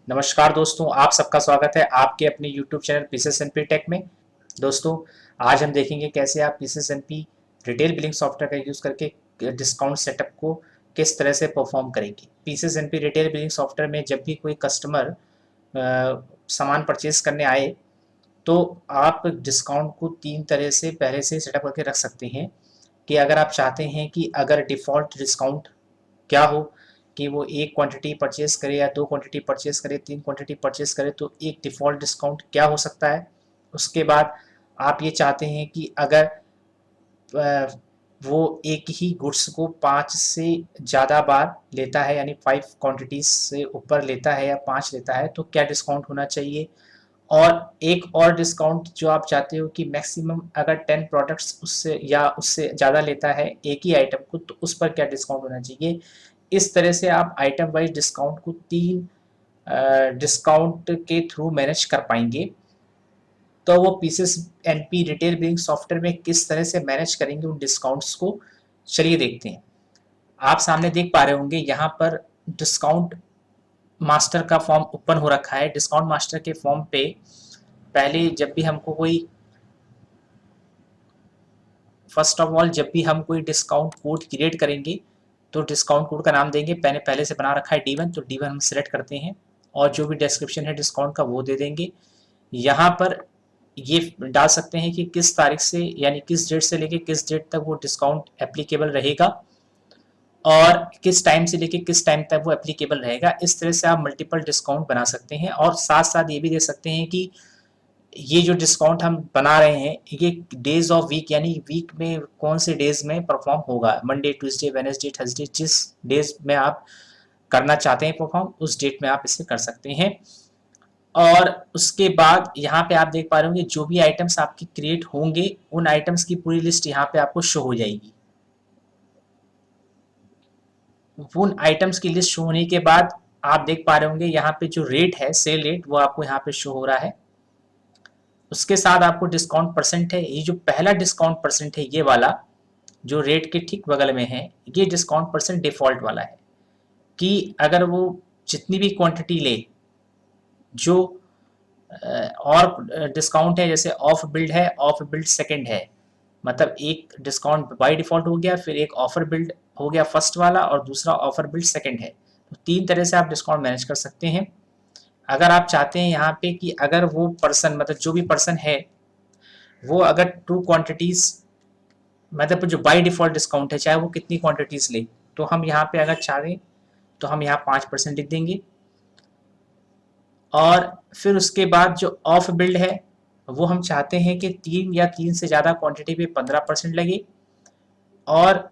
नमस्कार दोस्तों, आप सबका स्वागत है आपके अपने YouTube चैनल पीसीएसएमपी टेक में। दोस्तों, आज हम देखेंगे कैसे आप पीसीएसएमपी रिटेल बिलिंग सॉफ्टवेयर का यूज़ करके डिस्काउंट सेटअप को किस तरह से परफॉर्म करेंगे। पीसीएसएमपी रिटेल बिलिंग सॉफ्टवेयर में जब भी कोई कस्टमर सामान परचेज करने आए तो आप डिस्काउंट को 3 तरह से पहले से सेटअप करके रख सकते हैं कि अगर आप चाहते हैं कि अगर डिफ़ॉल्ट डिस्काउंट क्या हो कि वो 1 क्वांटिटी परचेज करे या 2 क्वांटिटी परचेज करे, 3 क्वांटिटी परचेज करे तो एक डिफ़ॉल्ट डिस्काउंट क्या हो सकता है। उसके बाद आप ये चाहते हैं कि अगर वो एक ही गुड्स को 5 से ज़्यादा बार लेता है यानी 5 क्वांटिटीज़ से ऊपर लेता है या 5 लेता है तो क्या डिस्काउंट होना चाहिए। और एक और डिस्काउंट जो आप चाहते हो कि मैक्सिमम अगर 10 प्रोडक्ट्स उससे या उससे ज़्यादा लेता है एक ही आइटम को तो उस पर क्या डिस्काउंट होना चाहिए। इस तरह से आप आइटम वाइज डिस्काउंट को 3 डिस्काउंट के थ्रू मैनेज कर पाएंगे। तो वो पीसेस एनपी रिटेल बिलिंग सॉफ्टवेयर में किस तरह से मैनेज करेंगे उन डिस्काउंट्स को, चलिए देखते हैं। आप सामने देख पा रहे होंगे यहाँ पर डिस्काउंट मास्टर का फॉर्म ओपन हो रखा है। डिस्काउंट मास्टर के फॉर्म पे पहले जब भी हमको कोई फर्स्ट ऑफ ऑल जब भी हम कोई डिस्काउंट कोड क्रिएट करेंगे तो डिस्काउंट कोड का नाम देंगे। मैंने पहले से बना रखा है D1 तो D1 हम सिलेक्ट करते हैं और जो भी डिस्क्रिप्शन है डिस्काउंट का वो दे देंगे। यहाँ पर ये डाल सकते हैं कि किस तारीख से यानी किस डेट से लेके किस डेट तक वो डिस्काउंट एप्लीकेबल रहेगा और किस टाइम से लेके किस टाइम तक वो एप्लीकेबल रहेगा। इस तरह से आप मल्टीपल डिस्काउंट बना सकते हैं और साथ साथ ये भी दे सकते हैं कि ये जो डिस्काउंट हम बना रहे हैं ये डेज ऑफ वीक यानी वीक में कौन से डेज में परफॉर्म होगा। मंडे, ट्यूसडे, वेडनेसडे, थर्सडे, जिस डेज में आप करना चाहते हैं परफॉर्म उस डेट में आप इसे कर सकते हैं। और उसके बाद यहाँ पे आप देख पा रहे होंगे जो भी आइटम्स आपकी क्रिएट होंगे उन आइटम्स की पूरी लिस्ट यहाँ पे आपको शो हो जाएगी। उन आइटम्स की लिस्ट शो होने के बाद आप देख पा रहे होंगे यहाँ पे जो रेट है सेल रेट वो आपको यहाँ पे शो हो रहा है। उसके साथ आपको डिस्काउंट परसेंट है। ये जो पहला डिस्काउंट परसेंट है ये वाला जो रेट के ठीक बगल में है ये डिस्काउंट परसेंट डिफॉल्ट वाला है कि अगर वो जितनी भी क्वांटिटी ले जो और डिस्काउंट है जैसे ऑफ बिल्ड है, ऑफ बिल्ड सेकंड है, मतलब एक डिस्काउंट बाय डिफॉल्ट हो गया फिर एक ऑफर बिल्ड हो गया फर्स्ट वाला और दूसरा ऑफर बिल्ड सेकंड है। तो 3 तरह से आप डिस्काउंट मैनेज कर सकते हैं। अगर आप चाहते हैं यहाँ पे कि अगर वो पर्सन मतलब जो भी पर्सन है वो अगर 2 क्वांटिटीज मतलब जो बाय डिफॉल्ट डिस्काउंट है चाहे वो कितनी क्वांटिटीज ले तो हम यहाँ पे अगर चाहें तो हम यहाँ 5% लिख देंगे। और फिर उसके बाद जो ऑफ बिल्ड है वो हम चाहते हैं कि 3 या 3 से ज़्यादा क्वांटिटी पे 15% लगे और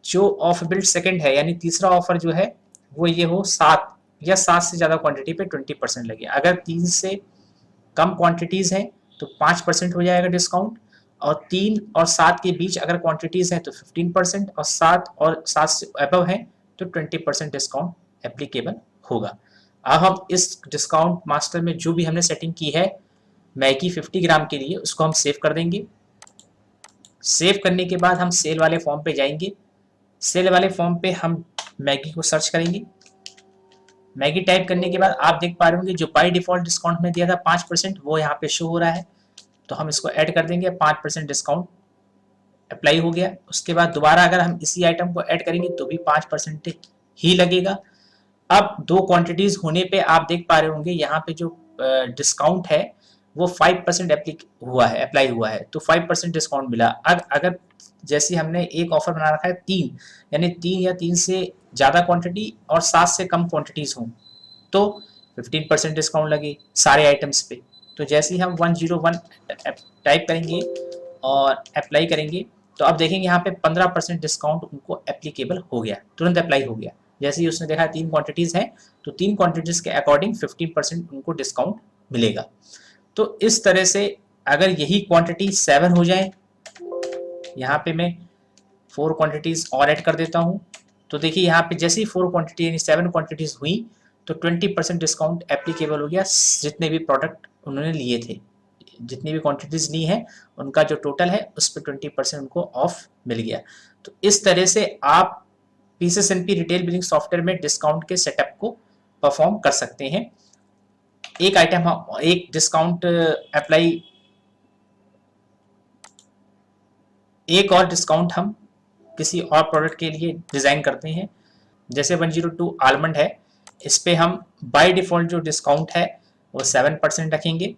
जो ऑफ बिल्ड सेकंड है यानी तीसरा ऑफर जो है वो ये हो 7 या 7 से ज़्यादा क्वांटिटी पे 20% लगे। अगर 3 से कम क्वांटिटीज़ हैं तो 5% हो जाएगा डिस्काउंट और 3 और 7 के बीच अगर क्वांटिटीज़ हैं तो 15% और 7 से अबव है तो 20% डिस्काउंट एप्लीकेबल होगा। अब हम इस डिस्काउंट मास्टर में जो भी हमने सेटिंग की है मैगी 50 ग्राम के लिए उसको हम सेव कर देंगे। सेव करने के बाद हम सेल वाले फॉर्म पे जाएंगे। सेल वाले फॉर्म पे हम मैगी को सर्च करेंगे। मैगी टाइप करने के बाद आप देख पा रहे होंगे जो बाय डिफॉल्ट डिस्काउंट में दिया था 5% वो यहाँ पे शो हो रहा है तो हम इसको ऐड कर देंगे। 5% डिस्काउंट अप्लाई हो गया। उसके बाद दोबारा अगर हम इसी आइटम को ऐड करेंगे तो भी 5% ही लगेगा। अब 2 क्वांटिटीज होने पे आप देख पा रहे होंगे यहाँ पे जो डिस्काउंट है वो 5% अप्लाई हुआ है तो 5% डिस्काउंट मिला। अब अगर जैसे हमने एक ऑफर बना रखा है 3 यानी 3 या 3 से ज़्यादा क्वांटिटी और 7 से कम क्वांटिटीज हों तो 15% डिस्काउंट लगे सारे आइटम्स पे। तो जैसे ही हम 101 टाइप करेंगे और अप्लाई करेंगे तो अब देखेंगे यहाँ पे 15% डिस्काउंट उनको एप्लीकेबल हो गया, तुरंत अप्लाई हो गया। जैसे ही उसने देखा 3 क्वांटिटीज़ हैं तो 3 क्वांटिटीज़ के अकॉर्डिंग 15% उनको डिस्काउंट मिलेगा। तो इस तरह से अगर यही क्वांटिटी 7 हो जाए, यहाँ पे मैं 4 क्वांटिटीज़ और ऐड कर देता हूँ तो देखिए यहाँ पे जैसे ही 4 क्वांटिटी यानी 7 क्वांटिटीज़ हुई तो 20% डिस्काउंट एप्लीकेबल हो गया जितने भी प्रोडक्ट उन्होंने लिए थे। जितनी भी क्वांटिटीज ली है उनका जो टोटल है उस पर 20% उनको ऑफ मिल गया। तो इस तरह से आप पीसीएसएमपी रिटेल बिलिंग सॉफ्टवेयर में डिस्काउंट के सेटअप को परफॉर्म कर सकते हैं। एक आइटम हम एक डिस्काउंट अप्लाई, एक और डिस्काउंट हम किसी और प्रोडक्ट के लिए डिज़ाइन करते हैं। जैसे 102 आलमंड है, इस पे हम बाय डिफ़ॉल्ट जो डिस्काउंट है वो 7% रखेंगे,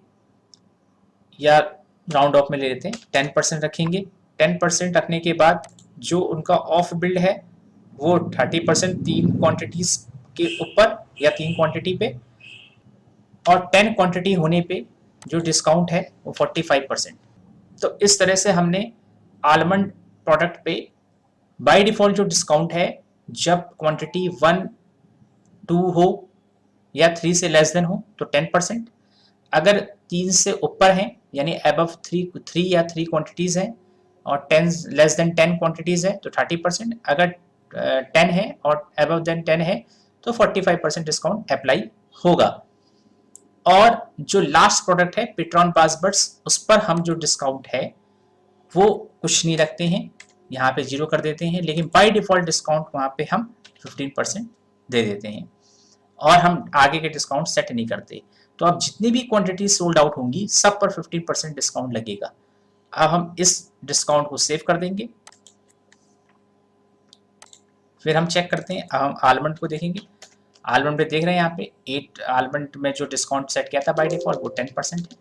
या राउंड ऑफ में ले लेते हैं 10% रखेंगे। 10% रखने के बाद जो उनका ऑफ बिल्ड है वो 30% 3 क्वांटिटीज के ऊपर या 3 क्वांटिटी पे, और 10 क्वांटिटी होने पे जो डिस्काउंट है वो 45%। तो इस तरह से हमने आलमंड प्रोडक्ट पे बाय डिफ़ॉल्ट जो डिस्काउंट है, जब क्वांटिटी 1, 2 हो या 3 से लेस देन हो तो 10%, अगर 3 से ऊपर हैं यानी अबव 3 या 3 क्वांटिटीज़ हैं और 10 लेस देन 10 क्वांटिटीज़ है तो 30%, अगर 10 है और अबव देन 10 है तो 45% डिस्काउंट अप्लाई होगा। और जो लास्ट प्रोडक्ट है पिट्रॉन पासबर्ड्स, उस पर हम जो डिस्काउंट है वो कुछ नहीं रखते हैं, यहाँ पे 0 कर देते हैं, लेकिन बाय डिफ़ॉल्ट डिस्काउंट वहाँ पे हम 15% दे देते हैं और हम आगे के डिस्काउंट सेट नहीं करते। तो अब जितनी भी क्वांटिटी सोल्ड आउट होंगी सब पर 15% डिस्काउंट लगेगा। अब हम इस डिस्काउंट को सेव कर देंगे, फिर हम चेक करते हैं। अब हम आलमंड को देखेंगे, आलमंड पे देख रहे हैं यहाँ पे 8 आलमंड में जो डिस्काउंट सेट किया था बाय डिफ़ॉल्ट वो 10% है।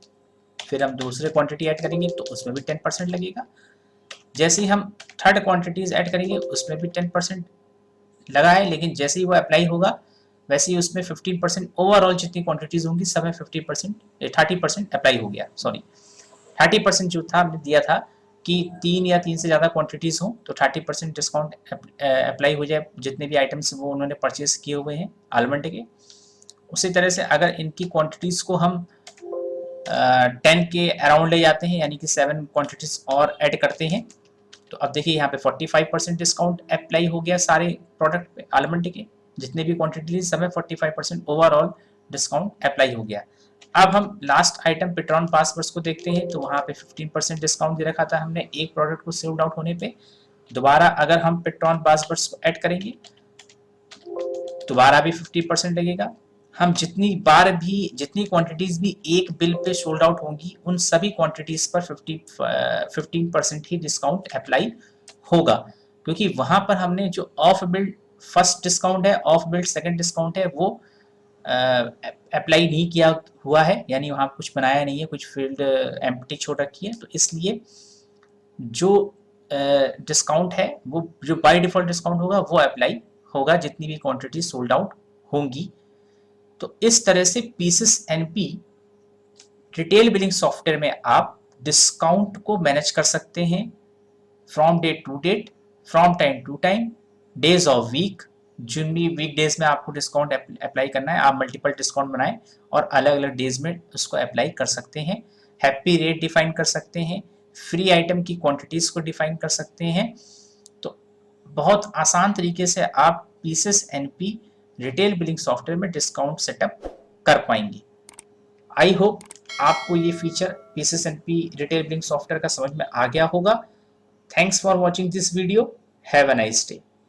फिर हम दूसरे क्वांटिटी ऐड करेंगे तो उसमें भी 10% लगेगा। जैसे ही हम थर्ड क्वांटिटीज ऐड करेंगे उसमें भी 10% लगा है, लेकिन जैसे ही वो अप्लाई होगा वैसे ही उसमें 15% ओवरऑल जितनी क्वांटिटीज होंगी सब में 30% अप्लाई हो गया। सॉरी 30% जो था हमने दिया था कि 3 या 3 से ज़्यादा क्वांटिटीज हो तो 30% डिस्काउंट अप्लाई हो जाए जितने भी आइटम्स वो उन्होंने परचेज किए हुए हैं आलमंड के। उसी तरह से अगर इनकी क्वांटिटीज़ को हम 10 के अराउंड ले जाते हैं यानी कि 7 क्वांटिटीज और ऐड करते हैं तो अब देखिए यहाँ पे 45% डिस्काउंट अप्लाई हो गया सारे प्रोडक्ट पे आलमंड के, जितने भी क्वांटिटीज सब में 45% ओवरऑल डिस्काउंट अप्लाई हो गया। अब हम लास्ट आइटम पिट्रॉन पासवर्ड्स को देखते हैं तो वहाँ पे 15% डिस्काउंट दे रखा था हमने एक प्रोडक्ट को सोल्ड आउट होने पे। दोबारा अगर हम पिट्रॉन पासवर्ड्स को ऐड करेंगे दोबारा भी 50% लगेगा। हम जितनी बार भी जितनी क्वांटिटीज भी एक बिल पे सोल्ड आउट होंगी उन सभी क्वांटिटीज पर 15% ही डिस्काउंट अप्लाई होगा, क्योंकि वहां पर हमने जो ऑफ बिल्ड फर्स्ट डिस्काउंट है, ऑफ बिल्ड सेकंड डिस्काउंट है, वो अप्लाई नहीं किया हुआ है, यानी वहां कुछ बनाया नहीं है, कुछ फील्ड एम्प्टी छोड़ रखी है। तो इसलिए जो डिस्काउंट है वो जो बाय डिफॉल्ट डिस्काउंट होगा वो अप्लाई होगा जितनी भी क्वांटिटी सोल्ड आउट होंगी। तो इस तरह से पीसेस एनपी रिटेल बिलिंग सॉफ्टवेयर में आप डिस्काउंट को मैनेज कर सकते हैं from date to date, from time to time, days of week. जिन भी वीक डेज में आपको डिस्काउंट अप्लाई करना है आप मल्टीपल डिस्काउंट बनाएं और अलग अलग डेज में उसको अप्लाई कर सकते हैं। हैप्पी रेट डिफाइन कर सकते हैं, फ्री आइटम की क्वांटिटीज को डिफाइन कर सकते हैं। तो बहुत आसान तरीके से आप पीसेस एनपी रिटेल बिलिंग सॉफ्टवेयर में डिस्काउंट सेटअप कर पाएंगे। आई होप आपको ये फीचर पीसेस एनपी रिटेल बिलिंग सॉफ्टवेयर का समझ में आ गया होगा। Thanks for watching this video. Have a nice day.